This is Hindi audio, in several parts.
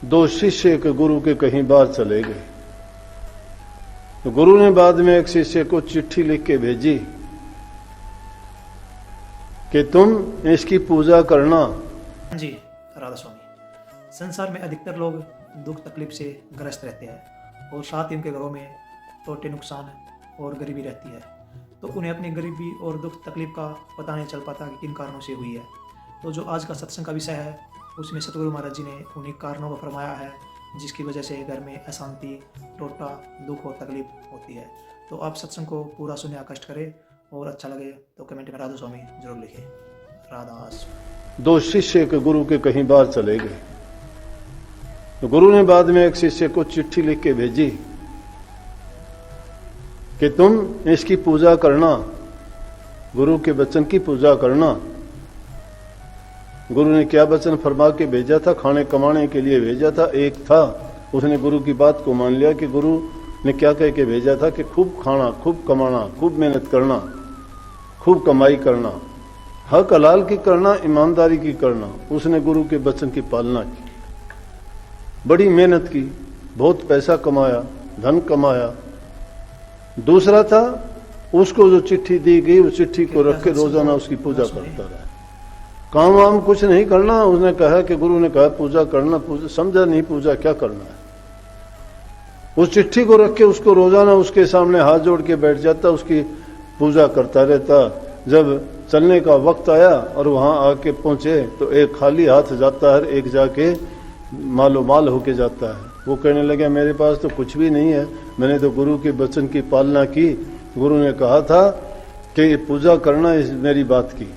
दो शिष्य एक गुरु के कहीं बाहर चले गए, तो गुरु ने बाद में एक शिष्य को चिट्ठी लिख के भेजी कि तुम इसकी पूजा करना। जी राधा स्वामी, संसार में अधिकतर लोग दुख तकलीफ से ग्रस्त रहते हैं और साथ ही उनके घरों में छोटे नुकसान और गरीबी रहती है, तो उन्हें अपनी गरीबी और दुख तकलीफ का पता नहीं चल पाता कि किन कारणों से हुई है। तो जो आज का सत्संग का विषय है उसमें सतगुरु महाराज जी ने उन्हीं कारणों को फरमाया है जिसकी वजह से घर में अशांति, टोटा, दुख और तकलीफ होती है। तो आप सत्संग को पूरा सुने, कष्ट करें और अच्छा लगे तो कमेंट में राधा स्वामी जरूर लिखें। राधा स्वामी। दो शिष्य एक गुरु के कहीं बाहर चले गए, तो गुरु ने बाद में एक शिष्य को चिट्ठी लिख के भेजी कि तुम इसकी पूजा करना, गुरु के वचन की पूजा करना। गुरु ने क्या वचन फरमा के भेजा था? खाने कमाने के लिए भेजा था। एक था, उसने गुरु की बात को मान लिया कि गुरु ने क्या कह के भेजा था कि खूब खाना, खूब कमाना, खूब मेहनत करना, खूब कमाई करना, हक हलाल की करना, ईमानदारी की करना। उसने गुरु के वचन की पालना की, बड़ी मेहनत की, बहुत पैसा कमाया, धन कमाया। दूसरा था, उसको जो चिट्ठी दी गई उस चिट्ठी को रख के रोजाना उसकी पूजा करता रहा। काम वाम कुछ नहीं करना। उसने कहा कि गुरु ने कहा पूजा करना, पूजा समझा नहीं पूजा क्या करना है। उस चिट्ठी को रख के उसको रोजाना उसके सामने हाथ जोड़ के बैठ जाता, उसकी पूजा करता रहता। जब चलने का वक्त आया और वहां आके पहुंचे तो एक खाली हाथ जाता है, एक जाके मालो माल होके जाता है। वो कहने लगे मेरे पास तो कुछ भी नहीं है, मैंने तो गुरु के वचन की पालना की। गुरु ने कहा था कि पूजा करना, इस मेरी बात की,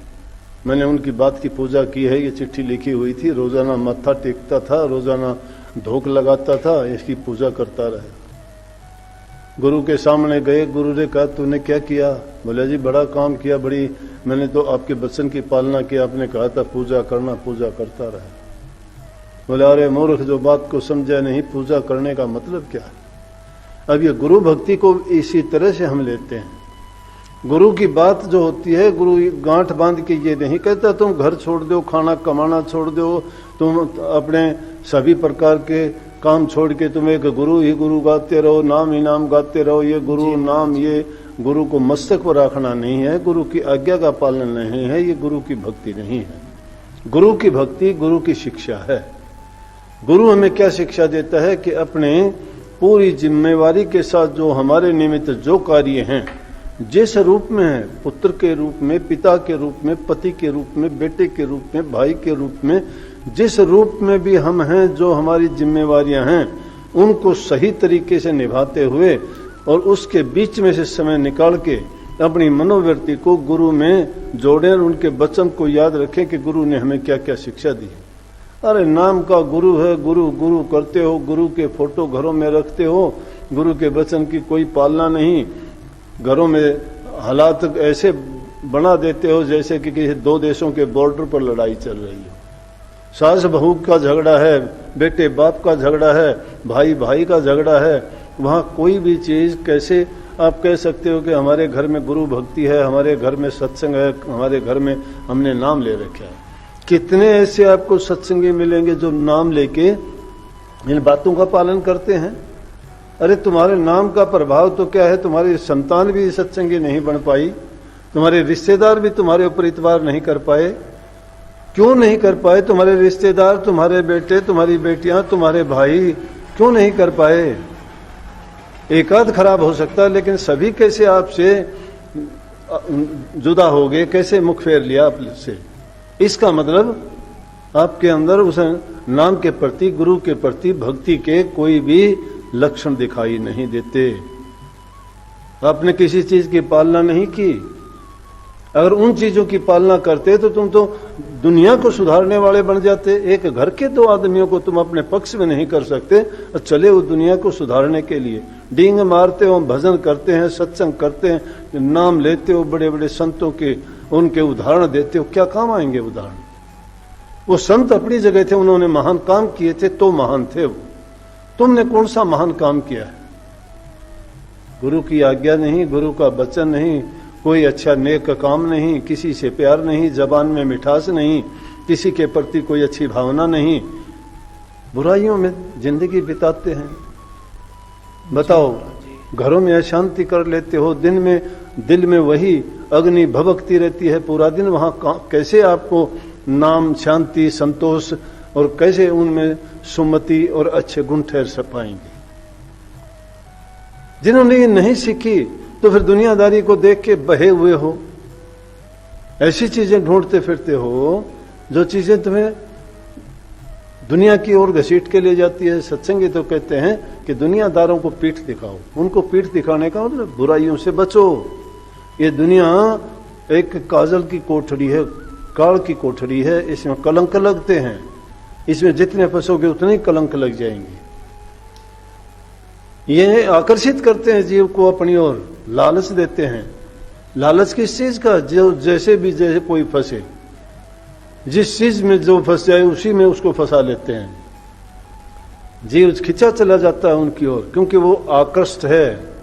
मैंने उनकी बात की पूजा की है। ये चिट्ठी लिखी हुई थी, रोजाना मत्था टेकता था, रोजाना धोख लगाता था, इसकी पूजा करता रहे। गुरु के सामने गए, गुरु ने कहा तूने क्या किया? बोले जी बड़ा काम किया, बड़ी, मैंने तो आपके वचन की पालना की, आपने कहा था पूजा करना, पूजा करता रहे। बोले अरे मूर्ख, जो बात को समझा नहीं, पूजा करने का मतलब क्या है? अब ये गुरु भक्ति को इसी तरह से हम लेते हैं। गुरु की बात जो होती है, गुरु गांठ बांध के ये नहीं कहता तुम घर छोड़ दो, खाना कमाना छोड़ दो, तुम अपने सभी प्रकार के काम छोड़ के तुम एक गुरु ही गुरु गाते रहो, नाम ही नाम गाते रहो। ये गुरु नाम, ये गुरु को मस्तक पर रखना नहीं है, गुरु की आज्ञा का पालन नहीं है, ये गुरु की भक्ति नहीं है। गुरु की भक्ति गुरु की शिक्षा है। गुरु हमें क्या शिक्षा देता है कि अपने पूरी जिम्मेवारी के साथ जो हमारे निमित्त जो कार्य हैं, जिस रूप में है, पुत्र के रूप में, पिता के रूप में, पति के रूप में, बेटे के रूप में, भाई के रूप में, जिस रूप में भी हम हैं, जो हमारी जिम्मेवारियां हैं, उनको सही तरीके से निभाते हुए और उसके बीच में से समय निकाल के अपनी मनोवृत्ति को गुरु में जोड़ें और उनके वचन को याद रखें कि गुरु ने हमें क्या क्या शिक्षा दी है। अरे नाम का गुरु है, गुरु गुरु करते हो, गुरु के फोटो घरों में रखते हो, गुरु के वचन की कोई पालना नहीं, घरों में हालात ऐसे बना देते हो जैसे कि किसी दो देशों के बॉर्डर पर लड़ाई चल रही हो। सास बहू का झगड़ा है, बेटे बाप का झगड़ा है, भाई भाई का झगड़ा है। वहां कोई भी चीज कैसे आप कह सकते हो कि हमारे घर में गुरु भक्ति है, हमारे घर में सत्संग है, हमारे घर में हमने नाम ले रखा है। कितने ऐसे आपको सत्संगी मिलेंगे जो नाम लेके इन बातों का पालन करते हैं। अरे तुम्हारे नाम का प्रभाव तो क्या है, तुम्हारी संतान भी सत्संगी नहीं बन पाई, तुम्हारे रिश्तेदार भी तुम्हारे ऊपर इतबार नहीं कर पाए। क्यों नहीं कर पाए? तुम्हारे रिश्तेदार, तुम्हारे बेटे, तुम्हारी बेटियां, तुम्हारे भाई क्यों नहीं कर पाए? एकाध खराब हो सकता है, लेकिन सभी कैसे आपसे जुदा हो गए, कैसे मुख फेर लिया आपसे? इसका मतलब आपके अंदर उस नाम के प्रति, गुरु के प्रति भक्ति के कोई भी लक्षण दिखाई नहीं देते। आपने किसी चीज की पालना नहीं की। अगर उन चीजों की पालना करते तो तुम तो दुनिया को सुधारने वाले बन जाते। एक घर के दो आदमियों को तुम अपने पक्ष में नहीं कर सकते और चले वो दुनिया को सुधारने के लिए डींग मारते हो, भजन करते हैं, सत्संग करते हैं, नाम लेते हो, बड़े बड़े संतों के उनके उदाहरण देते हो। क्या काम आएंगे उदाहरण? वो संत अपनी जगह थे, उन्होंने महान काम किए थे तो महान थे वो। तुमने कौन सा महान काम किया है? गुरु की आज्ञा नहीं, गुरु का वचन नहीं, कोई अच्छा नेक काम नहीं, किसी से प्यार नहीं, जबान में मिठास नहीं, किसी के प्रति कोई अच्छी भावना नहीं। बुराइयों में जिंदगी बिताते हैं। बताओ, घरों में अशांति कर लेते हो, दिन में दिल में वही अग्नि भभकती रहती है पूरा दिन, वहां कैसे आपको नाम, शांति, संतोष और कैसे उनमें सुमति और अच्छे गुण ठहर पाएंगे? जिन्होंने ये नहीं सीखी तो फिर दुनियादारी को देख के बहे हुए हो, ऐसी चीजें ढूंढते फिरते हो जो चीजें तुम्हें दुनिया की ओर घसीट के ले जाती है। सत्संगी तो कहते हैं कि दुनियादारों को पीठ दिखाओ, उनको पीठ दिखाने का मतलब बुराइयों से बचो। ये दुनिया एक काजल की कोठड़ी है, काल की कोठड़ी है, इसमें कलंक लगते हैं, इसमें जितने फंसोगे उतने ही कलंक लग जाएंगे। ये आकर्षित करते हैं जीव को अपनी ओर, लालच देते हैं। लालच किस चीज का? जो जैसे कोई फंसे, जिस चीज में जो फंस जाए उसी में उसको फंसा लेते हैं। जीव खिंचा चला जाता है उनकी ओर, क्योंकि वो आकृष्ट है,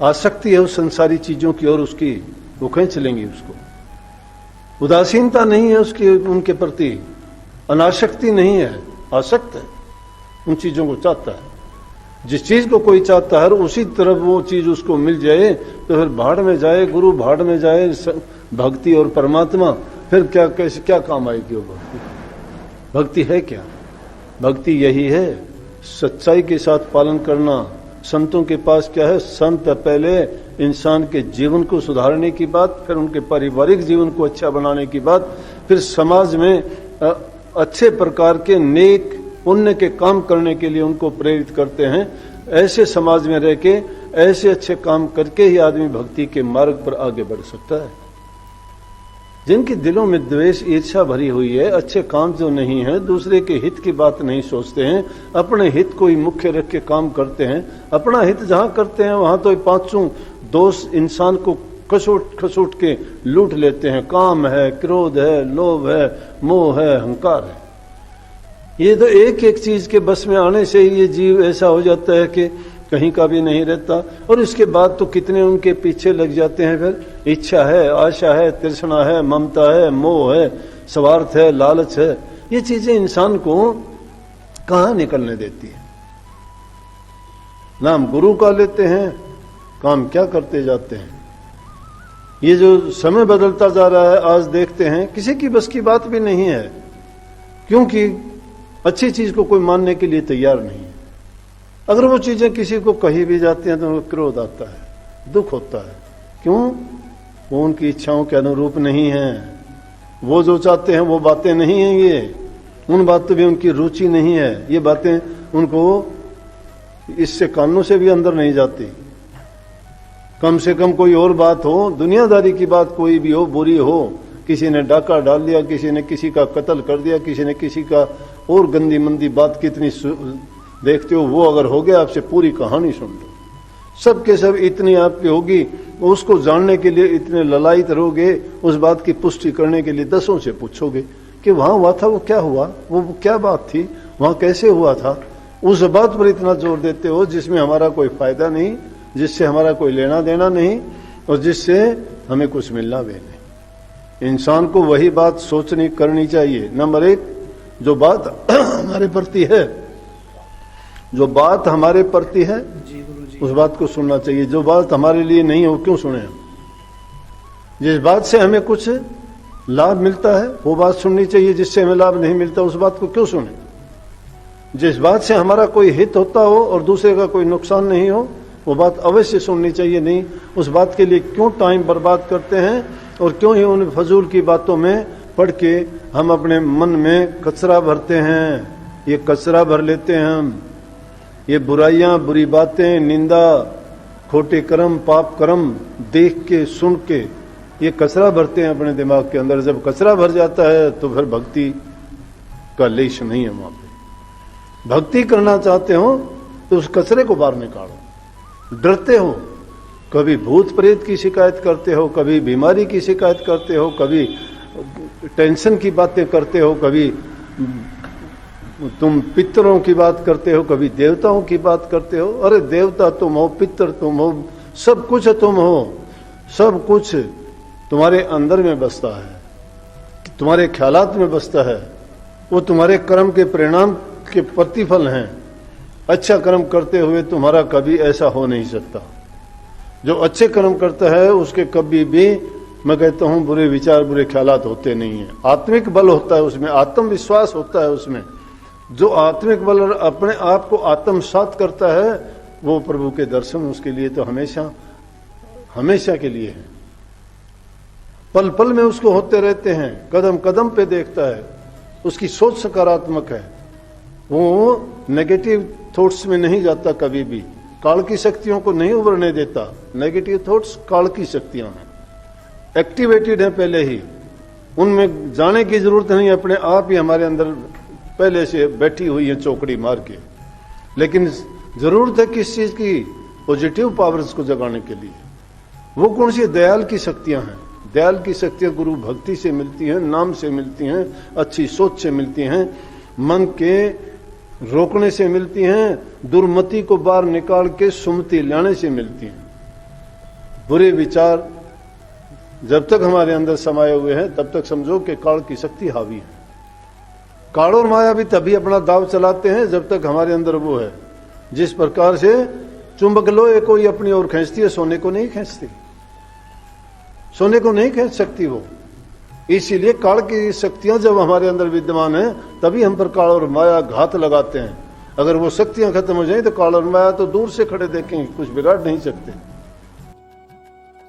आसक्ति है उस संसारी चीजों की ओर उसकी, वो खींच लेंगी उसको। उदासीनता नहीं है उसकी, उनके प्रति अनासक्ति नहीं है, आसक्त है, उन चीजों को चाहता है। जिस चीज को कोई चाहता है उसी तरफ वो चीज उसको मिल जाए तो फिर भाड़ में जाए, गुरु भाड़ में जाए, भक्ति और परमात्मा, फिर क्या कैसे क्या काम आएगी वो भक्ति? भक्ति है क्या? भक्ति यही है, सच्चाई के साथ पालन करना। संतों के पास क्या है? संत पहले इंसान के जीवन को सुधारने की बात, फिर उनके पारिवारिक जीवन को अच्छा बनाने की बात, फिर समाज में अच्छे प्रकार के नेक पुण्य के काम करने के लिए उनको प्रेरित करते हैं। ऐसे समाज में रह के ऐसे अच्छे काम करके ही आदमी भक्ति के मार्ग पर आगे बढ़ सकता है। जिनके दिलों में द्वेष, ईर्ष्या भरी हुई है, अच्छे काम जो नहीं है, दूसरे के हित की बात नहीं सोचते हैं, अपने हित को ही मुख्य रख के काम करते हैं, अपना हित जहां करते हैं वहां तो पांचों दोष इंसान को खसोट खसोट के लूट लेते हैं। काम है, क्रोध है, लोभ है, मोह है, अहंकार है। ये तो एक एक चीज के बस में आने से ही ये जीव ऐसा हो जाता है कि कहीं का भी नहीं रहता। और इसके बाद तो कितने उनके पीछे लग जाते हैं। फिर इच्छा है, आशा है, तृष्णा है, ममता है, मोह है, स्वार्थ है, लालच है, ये चीजें इंसान को कहां निकलने देती है। नाम गुरु का लेते हैं, काम क्या करते जाते हैं। ये जो समय बदलता जा रहा है, आज देखते हैं किसी की बस की बात भी नहीं है, क्योंकि अच्छी चीज को कोई मानने के लिए तैयार नहीं है। अगर वो चीजें किसी को कही भी जाती हैं तो उनको क्रोध आता है, दुख होता है। क्यों? वो उनकी इच्छाओं के अनुरूप नहीं है, वो जो चाहते हैं वो बातें नहीं हैं, ये उन बातों में उनकी रुचि नहीं है, ये बातें उनको इससे कानों से भी अंदर नहीं जाती। कम से कम कोई और बात हो, दुनियादारी की बात कोई भी हो, बुरी हो, किसी ने डाका डाल दिया, किसी ने किसी का कत्ल कर दिया, किसी ने किसी का और गंदी मंदी बात कितनी देखते हो, वो अगर हो गया आपसे पूरी कहानी सुन लो, सबके सब इतनी आपकी होगी, उसको जानने के लिए इतने ललायत रहोगे, उस बात की पुष्टि करने के लिए 10 से पूछोगे कि वहां हुआ था, वो क्या हुआ, वो क्या बात थी, वहां कैसे हुआ था। उस बात पर इतना जोर देते हो जिसमें हमारा कोई फायदा नहीं, जिससे हमारा कोई लेना देना नहीं और जिससे हमें कुछ मिलना भी नहीं। इंसान को वही बात सोचनी करनी चाहिए। नंबर 1, जो बात हमारे प्रति है, जो बात हमारे प्रति है उस बात को सुनना चाहिए। जो बात हमारे लिए नहीं हो क्यों सुने हम? जिस बात से हमें कुछ लाभ मिलता है वो बात सुननी चाहिए, जिससे हमें लाभ नहीं मिलता उस बात को क्यों सुने? जिस बात से हमारा कोई हित होता हो और दूसरे का कोई नुकसान नहीं हो वो बात अवश्य सुननी चाहिए। नहीं, उस बात के लिए क्यों टाइम बर्बाद करते हैं और क्यों ही उन फजूल की बातों में पढ़ के हम अपने मन में कचरा भरते हैं। ये कचरा भर लेते हैं हम, ये बुराइयां, बुरी बातें, निंदा, खोटे कर्म, पाप कर्म देख के सुन के ये कचरा भरते हैं अपने दिमाग के अंदर। जब कचरा भर जाता है तो फिर भक्ति का लेश नहीं है वहां पे। भक्ति करना चाहते हो तो उस कचरे को बाहर निकालो। डरते हो, कभी भूत प्रेत की शिकायत करते हो, कभी बीमारी की शिकायत करते हो, कभी टेंशन की बातें करते हो, कभी तुम पितरों की बात करते हो, कभी देवताओं की बात करते हो। अरे देवता तुम हो, पितर तुम हो, सब कुछ तुम हो, सब कुछ तुम्हारे अंदर में बसता है, तुम्हारे ख्यालात में बसता है। वो तुम्हारे कर्म के परिणाम उसके प्रतिफल हैं। अच्छा कर्म करते हुए तुम्हारा कभी ऐसा हो नहीं सकता। जो अच्छे कर्म करता है उसके कभी भी, मैं कहता हूं, बुरे विचार बुरे ख्यालात होते नहीं है। आत्मिक बल होता है उसमें, आत्मविश्वास होता है उसमें। जो आत्मिक बल अपने आप को आत्मसात करता है वो प्रभु के दर्शन उसके लिए तो हमेशा हमेशा के लिए है। पल पल में उसको होते रहते हैं, कदम कदम पे देखता है, उसकी सोच सकारात्मक है, वो नेगेटिव थॉट्स में नहीं जाता कभी भी, काल की शक्तियों को नहीं उभरने देता। नेगेटिव थॉट्स काल की शक्तियां हैं, एक्टिवेटेड हैं पहले ही, उनमें जाने की जरूरत नहीं, अपने आप ही हमारे अंदर पहले से बैठी हुई है चौकड़ी मार के। लेकिन जरूरत है किस चीज की? पॉजिटिव पावर्स को जगाने के लिए। वो कौन सी? दयाल की शक्तियां हैं। दयाल की शक्तियां गुरु भक्ति से मिलती हैं, नाम से मिलती हैं, अच्छी सोच से मिलती हैं, मन के रोकने से मिलती हैं, दुर्मति को बाहर निकाल के सुमति लाने से मिलती हैं। बुरे विचार जब तक हमारे अंदर समाये हुए हैं तब तक समझो कि काल की शक्ति हावी है। काल और माया भी तभी अपना दाव चलाते हैं जब तक हमारे अंदर वो है। जिस प्रकार से चुंबक लोहे को ही अपनी ओर खींचती है, सोने को नहीं खींचती, सोने को नहीं खींच सकती वो। इसीलिए काल की शक्तियां जब हमारे अंदर विद्यमान है तभी हम पर काल और माया घात लगाते हैं। अगर वो शक्तियां खत्म हो जाए तो काल और माया तो दूर से खड़े देखेंगे, कुछ बिगाड़ नहीं सकते।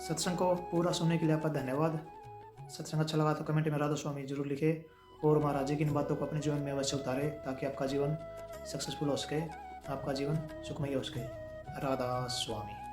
सत्संग को पूरा सुनने के लिए आपका धन्यवाद। सत्संग अच्छा लगा तो कमेंट में राधा स्वामी जरूर लिखे और महाराज जी की इन बातों को अपने जीवन में अवश्य उतारे ताकि आपका जीवन सक्सेसफुल हो सके, आपका जीवन सुखमय हो सके। राधा स्वामी।